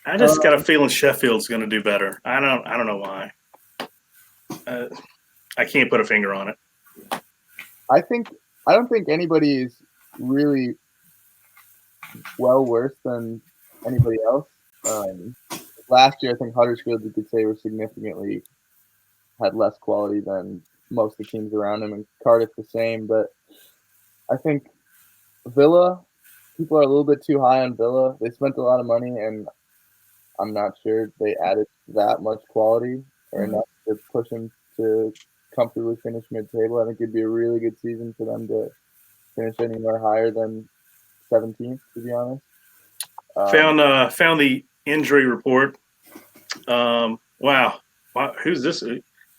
Speaker 1: I just got a feeling Sheffield's going to do better. I don't know why. I can't put a finger on it.
Speaker 2: I don't think anybody is really well worse than anybody else. Last year, I think Huddersfield, you could say, were significantly had less quality than most of the teams around him, and Cardiff the same. But I think Villa, people are a little bit too high on Villa. They spent a lot of money, and I'm not sure they added that much quality or enough to push them to comfortably finish mid-table. I think it'd be a really good season for them to finish anywhere higher than 17th, to be honest.
Speaker 1: Found the injury report. Wow, who's this?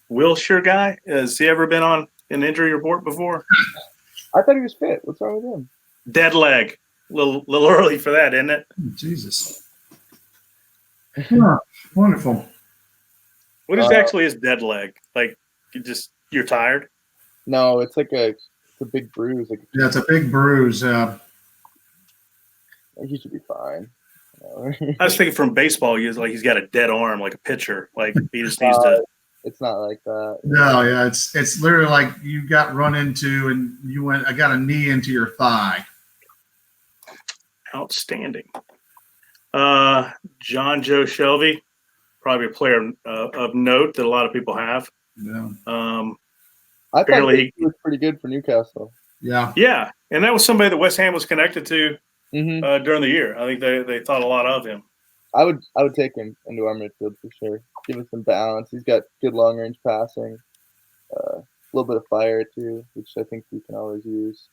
Speaker 1: Wilshire guy? Has he ever been on an injury report before?
Speaker 2: I thought he was fit. What's wrong with him?
Speaker 1: Dead leg. A little early for that, isn't it?
Speaker 3: Jesus. Yeah, wonderful.
Speaker 1: What is actually his dead leg? Like, you're tired?
Speaker 2: No, it's like it's a big bruise.
Speaker 3: Yeah, it's a big bruise.
Speaker 2: He should be fine.
Speaker 1: I was thinking from baseball, he's got a dead arm, like a pitcher. Like he just needs to.
Speaker 2: It's not like that.
Speaker 3: No, yeah, it's literally like you got run into and you went. I got a knee into your thigh.
Speaker 1: Outstanding. John Joe Shelby, probably a player of note that a lot of people have.
Speaker 3: Yeah.
Speaker 2: I thought he was pretty good for Newcastle.
Speaker 3: Yeah.
Speaker 1: Yeah, and that was somebody that West Ham was connected to during the year. I think they thought a lot of him.
Speaker 2: I would take him into our midfield for sure. Give him some balance. He's got good long range passing, a little bit of fire too, which I think we can always use.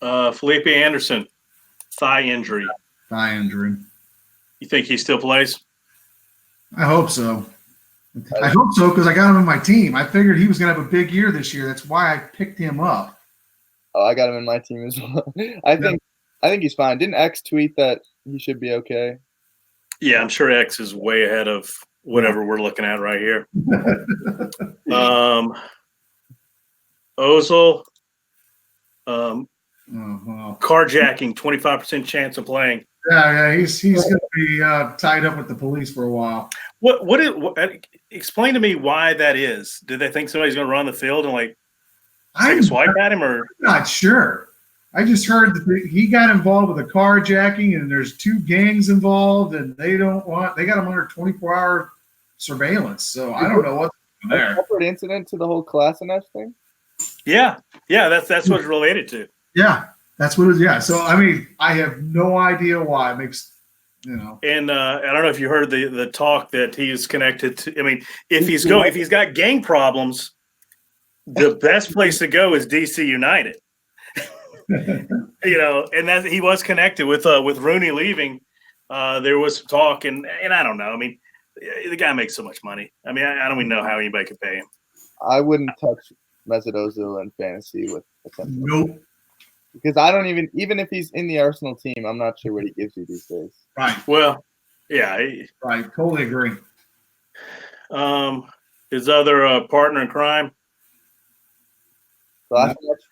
Speaker 1: Felipe Anderson, thigh injury.
Speaker 3: Thigh injury.
Speaker 1: You think he still plays?
Speaker 3: I hope so. I hope so because I got him on my team. I figured he was going to have a big year this year. That's why I picked him up.
Speaker 2: Oh, I got him in my team as well. I think he's fine. Didn't X tweet that he should be okay?
Speaker 1: Yeah, I'm sure X is way ahead of whatever we're looking at right here. Ozil, carjacking, 25% chance of playing.
Speaker 3: Yeah, he's going to be tied up with the police for a while.
Speaker 1: Explain to me why that is. Did they think somebody's going to run the field and take a swipe at him, or?
Speaker 3: I'm not sure. I just heard that he got involved with a carjacking, and there's 2 gangs involved, and they got him under 24-hour surveillance. So I don't know what's
Speaker 2: A
Speaker 3: there.
Speaker 2: separate incident to the whole Klasenet thing?
Speaker 1: Yeah, that's what it's related to.
Speaker 3: Yeah, that's what it is. Yeah. So I mean, I have no idea why. It makes
Speaker 1: And I don't know if you heard the talk that he's connected to. I mean, if he's got gang problems, the best place to go is DC United. And that he was connected with Rooney leaving. There was some talk, and I don't know. I mean, the guy makes so much money. I mean, I don't even know how anybody could pay him.
Speaker 2: I wouldn't touch Mesut Ozil in fantasy with potential.
Speaker 3: Nope.
Speaker 2: Because I don't even if he's in the Arsenal team, I'm not sure what he gives you these days.
Speaker 3: Right.
Speaker 1: Well, yeah.
Speaker 3: Right. Totally agree.
Speaker 1: His other partner in crime.
Speaker 2: Last match,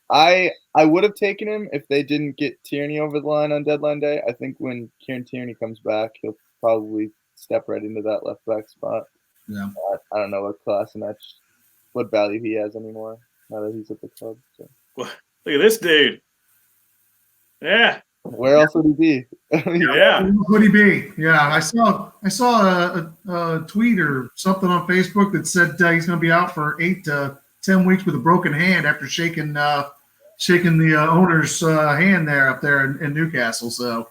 Speaker 2: I would have taken him if they didn't get Tierney over the line on deadline day. I think when Kieran Tierney comes back, he'll probably step right into that left back spot.
Speaker 3: Yeah.
Speaker 2: I don't know what class and what value he has anymore now that he's at the club. So.
Speaker 1: Well, look at this dude. Yeah.
Speaker 2: Where else would he be?
Speaker 1: Yeah.
Speaker 3: Where would he be? Yeah. I saw a tweet or something on Facebook that said he's going to be out for 8 to 10 weeks with a broken hand after shaking the owner's hand there up there in Newcastle. So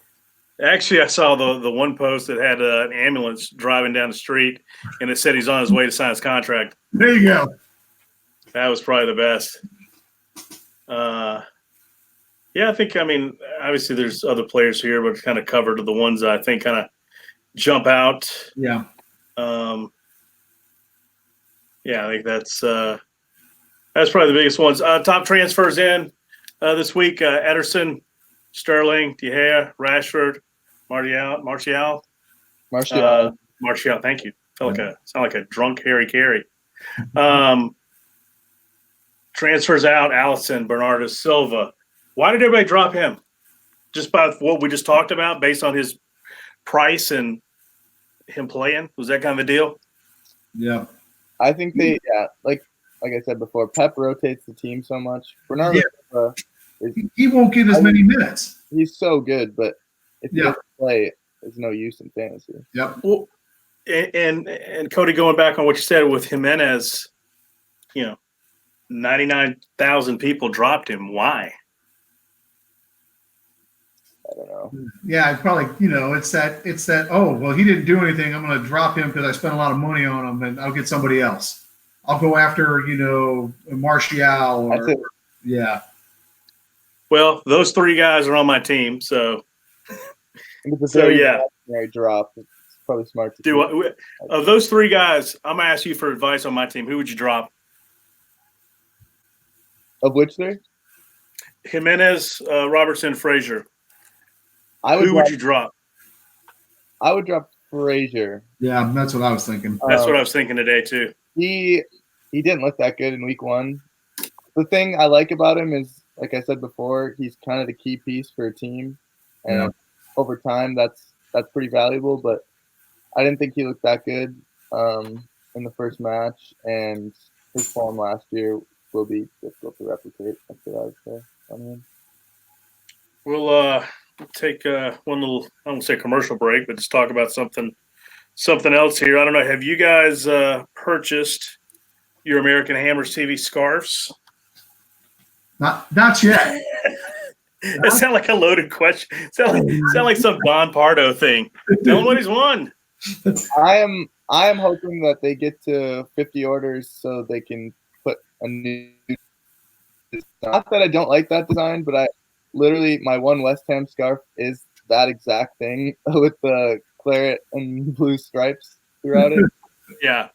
Speaker 1: actually, I saw the one post that had an ambulance driving down the street, and it said he's on his way to sign his contract.
Speaker 3: There you go.
Speaker 1: That was probably the best. Yeah, I mean, obviously there's other players here, but kind of covered the ones that I think kind of jump out.
Speaker 3: Yeah.
Speaker 1: Yeah, I think that's probably the biggest ones. Top transfers in this week: Ederson, Sterling, De Gea, Rashford, Martial. Thank you. Sound like a drunk Harry Carey. Transfers out: Allison, Bernardo Silva. Why did everybody drop him? Just by what we just talked about, based on his price and him playing? Was that kind of a deal?
Speaker 3: Yeah.
Speaker 2: I think like I said before, Pep rotates the team so much. Bernardo Silva
Speaker 3: he won't get as many minutes.
Speaker 2: He's so good, but if he doesn't play, there's no use in fantasy.
Speaker 3: Yep.
Speaker 1: Well, and Cody, going back on what you said with Jimenez, 99,000 people dropped him. Why?
Speaker 2: I don't know.
Speaker 3: Yeah, probably. It's that. Oh, well, he didn't do anything. I'm going to drop him because I spent a lot of money on him, and I'll get somebody else. I'll go after Martial. Yeah.
Speaker 1: Well, those three guys are on my team, so
Speaker 2: yeah. Drop. It's probably smart to
Speaker 1: do. Of those three guys, I'm gonna ask you for advice on my team. Who would you drop?
Speaker 2: Of which three?
Speaker 1: Jimenez, Robertson, Frazier.
Speaker 2: Who
Speaker 1: would you drop?
Speaker 2: I would drop Frazier.
Speaker 3: Yeah, that's what I was thinking.
Speaker 1: That's what I was thinking today too.
Speaker 2: He didn't look that good in week 1. The thing I like about him is, like I said before, he's kind of the key piece for a team, and over time, that's pretty valuable. But I didn't think he looked that good in the first match, and his form last year will be difficult to replicate. That's what I would say.
Speaker 1: We'll take one little, I won't say commercial break, but just talk about something else here. I don't know. Have you guys purchased your American Hammers TV scarves?
Speaker 3: Not yet.
Speaker 1: That sound like a loaded question. Sound like some Don Pardo thing. Tell him what he's won.
Speaker 2: I am hoping that they get to 50 orders so they can put a new. Not that I don't like that design, but literally my one West Ham scarf is that exact thing with the claret and blue stripes throughout it.
Speaker 1: Yeah.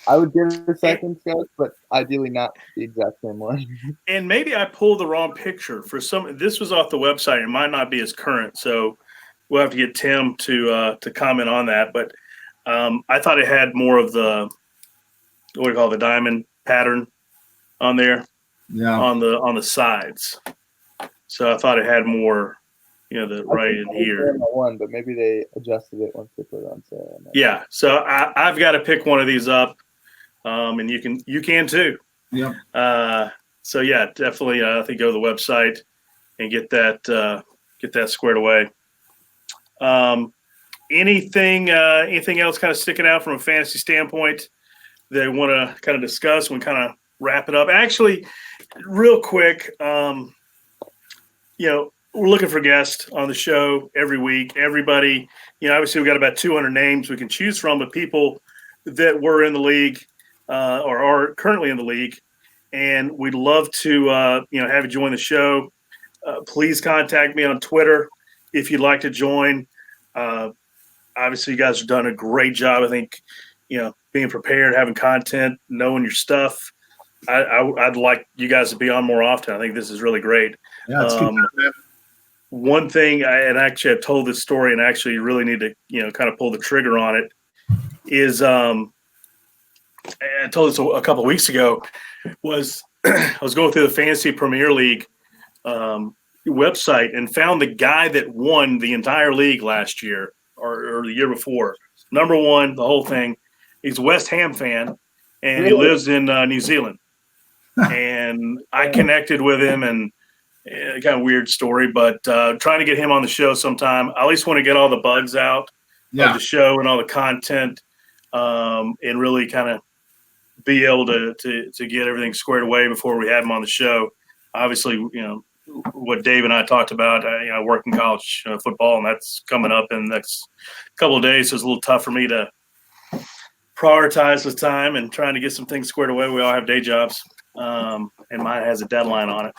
Speaker 2: I would give it a second scarf, but ideally not the exact same one.
Speaker 1: And maybe I pulled the wrong picture for some. This was off the website. It might not be as current, so we'll have to get Tim to comment on that. But I thought it had more of the the diamond pattern on there, on the sides. So I thought it had more, the right in here.
Speaker 2: One, but maybe they adjusted it once they put it on sale.
Speaker 1: Yeah, so I've got to pick one of these up, and you can too.
Speaker 3: Yeah.
Speaker 1: So yeah, definitely. I think go to the website and get that squared away. anything else kind of sticking out from a fantasy standpoint that I want to kind of discuss when we kind of wrap it up? Actually, real quick, we're looking for guests on the show every week. Everybody, obviously we've got about 200 names we can choose from, but people that were in the league or are currently in the league, and we'd love to, have you join the show. Please contact me on Twitter if you'd like to join. Obviously, you guys have done a great job. I think, being prepared, having content, knowing your stuff. I'd like you guys to be on more often. I think this is really great.
Speaker 3: Yeah, it's good.
Speaker 1: One thing, I've told this story, and actually really need to, kind of pull the trigger on it, is I told this a couple of weeks ago, was I was going through the Fantasy Premier League website and found the guy that won the entire league last year or the year before. Number one, the whole thing. He's a West Ham fan, and he lives in New Zealand. And I connected with him, and kind of weird story, but trying to get him on the show sometime. I at least want to get all the bugs out of the show and all the content, and really kind of be able to get everything squared away before we have him on the show. Obviously, what Dave and I talked about, I work in college football, and that's coming up in the next couple of days. So it's a little tough for me to prioritize the time and trying to get some things squared away. We all have day jobs, and mine has a deadline on it.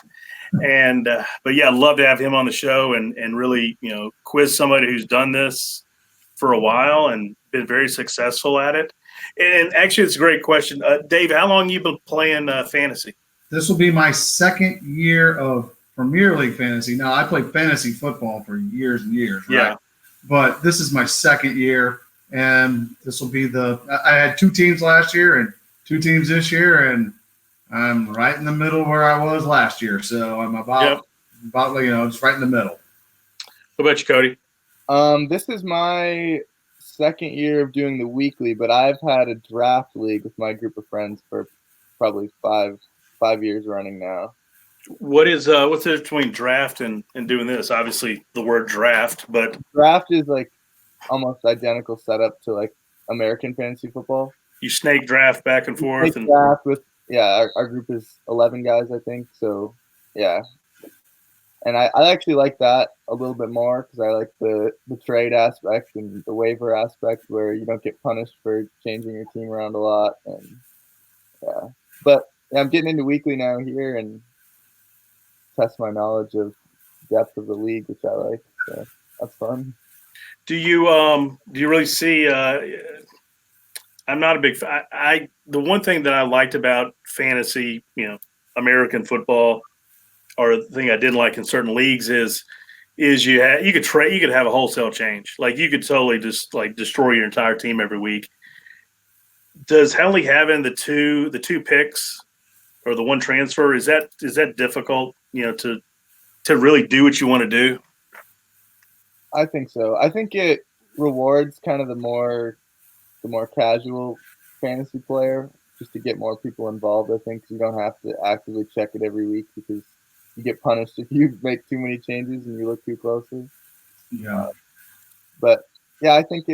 Speaker 1: And but yeah, I'd love to have him on the show and really quiz somebody who's done this for a while and been very successful at it. And actually, it's a great question, Dave. How long you been playing fantasy?
Speaker 3: This will be my second year of Premier League fantasy. Now, I played fantasy football for years and years, right?
Speaker 1: Yeah.
Speaker 3: But this is my second year, and this will be I had 2 teams last year and 2 teams this year, and I'm right in the middle where I was last year. So I'm about just right in the middle.
Speaker 1: What about you, Cody?
Speaker 2: This is my second year of doing the weekly, but I've had a draft league with my group of friends for probably five years running now.
Speaker 1: What's the difference between draft and doing this? Obviously, the word draft, but
Speaker 2: draft is like almost identical setup to like American fantasy football.
Speaker 1: You snake draft back and forth.
Speaker 2: Draft with our group is 11 guys, I think. So yeah, and I actually like that a little bit more because I like the trade aspect and the waiver aspect where you don't get punished for changing your team around a lot. And but I'm getting into weekly now here and test my knowledge of depth of the league, which I like. So that's fun.
Speaker 1: Do you really see? I'm not a big fan. The one thing that I liked about fantasy, American football, or the thing I didn't like in certain leagues is you could have a wholesale change. Like you could totally just like destroy your entire team every week. Does only having the two picks or the one transfer is that difficult? To really do what you want to do.
Speaker 2: I think so. I think it rewards kind of the more casual fantasy player just to get more people involved. I think 'cause you don't have to actively check it every week because you get punished if you make too many changes and you look too closely.
Speaker 3: Yeah.
Speaker 2: But yeah, I think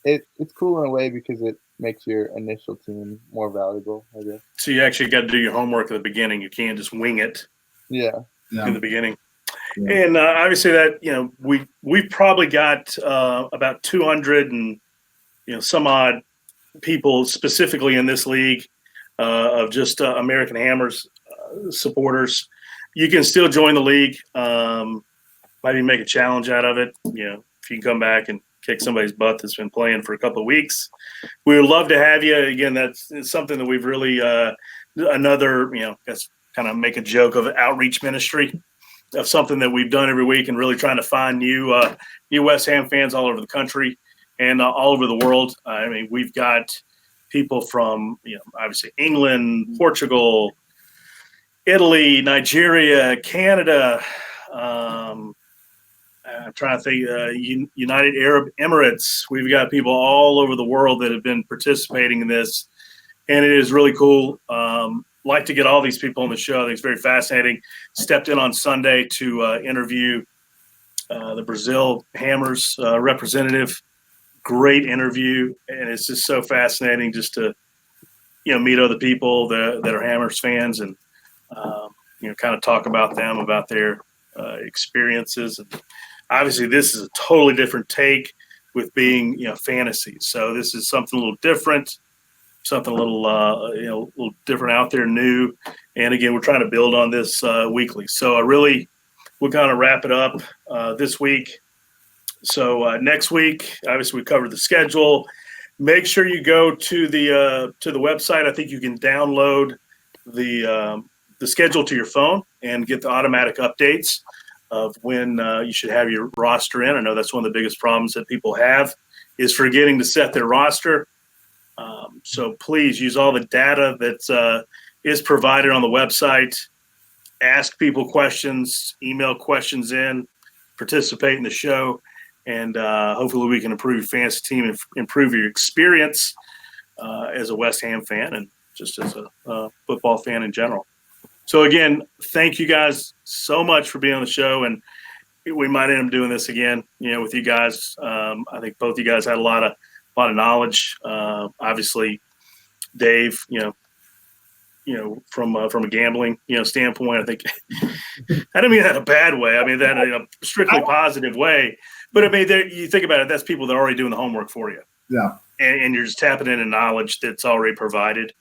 Speaker 2: it's cool in a way because it makes your initial team more valuable, I guess.
Speaker 1: So you actually got to do your homework at the beginning. You can't just wing it.
Speaker 2: Yeah.
Speaker 1: In the beginning. Yeah. And obviously that, we've probably got about 200 and, some odd people specifically in this league of just American Hammers supporters. You can still join the league. Maybe make a challenge out of it. If you can come back and kick somebody's butt that's been playing for a couple of weeks, we would love to have you. Again, that's something that we've really that's kind of make a joke of outreach ministry of something that we've done every week and really trying to find new West Ham fans all over the country and all over the world. I mean, we've got people from, obviously England, Portugal, Italy, Nigeria, Canada. I'm trying to think, United Arab Emirates. We've got people all over the world that have been participating in this, and it is really cool. Like to get all these people on the show. I think it's very fascinating. Stepped in on Sunday to interview the Brazil Hammers representative. Great interview, and it's just so fascinating just to meet other people that are Hammers fans and kind of talk about them, about their experiences. And obviously, this is a totally different take with being fantasy. So this is something a little different, something a little different out there, new. And again, we're trying to build on this weekly. So we'll kind of wrap it up this week. So next week, obviously, we covered the schedule. Make sure you go to the website. I think you can download the schedule to your phone and get the automatic updates of when you should have your roster in. I know that's one of the biggest problems that people have is forgetting to set their roster. So please use all the data that is provided on the website. Ask people questions, email questions in, participate in the show, and hopefully we can improve your fantasy team and improve your experience as a West Ham fan and just as a football fan in general. So again, thank you guys so much for being on the show, and we might end up doing this again, with you guys. I think both you guys had a lot of knowledge. Obviously, Dave, from a gambling, standpoint, I think I don't mean that in a bad way. I mean that in a strictly positive way. But I mean, you think about it, that's people that are already doing the homework for you.
Speaker 3: Yeah.
Speaker 1: And you're just tapping into knowledge that's already provided.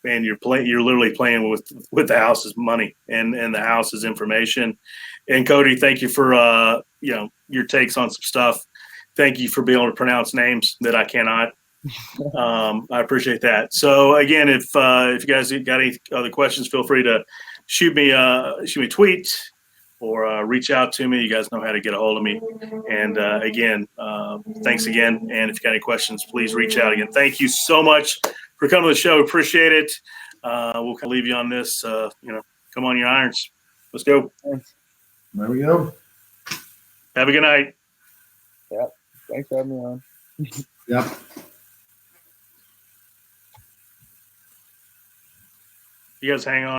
Speaker 1: And you're literally playing with the house's money and the house's information. And Cody, thank you for your takes on some stuff. Thank you for being able to pronounce names that I cannot. I appreciate that. So again, if you guys got any other questions, feel free to shoot me a tweet or reach out to me. You guys know how to get a hold of me. And again, thanks again. And if you got any questions, please reach out again. Thank you so much for coming to the show. Appreciate it. We'll kind of leave you on this. Come on, your irons. Let's go.
Speaker 3: There we go.
Speaker 1: Have a good night.
Speaker 2: Yep. Thanks for having me on.
Speaker 3: Yep.
Speaker 1: You guys hang on.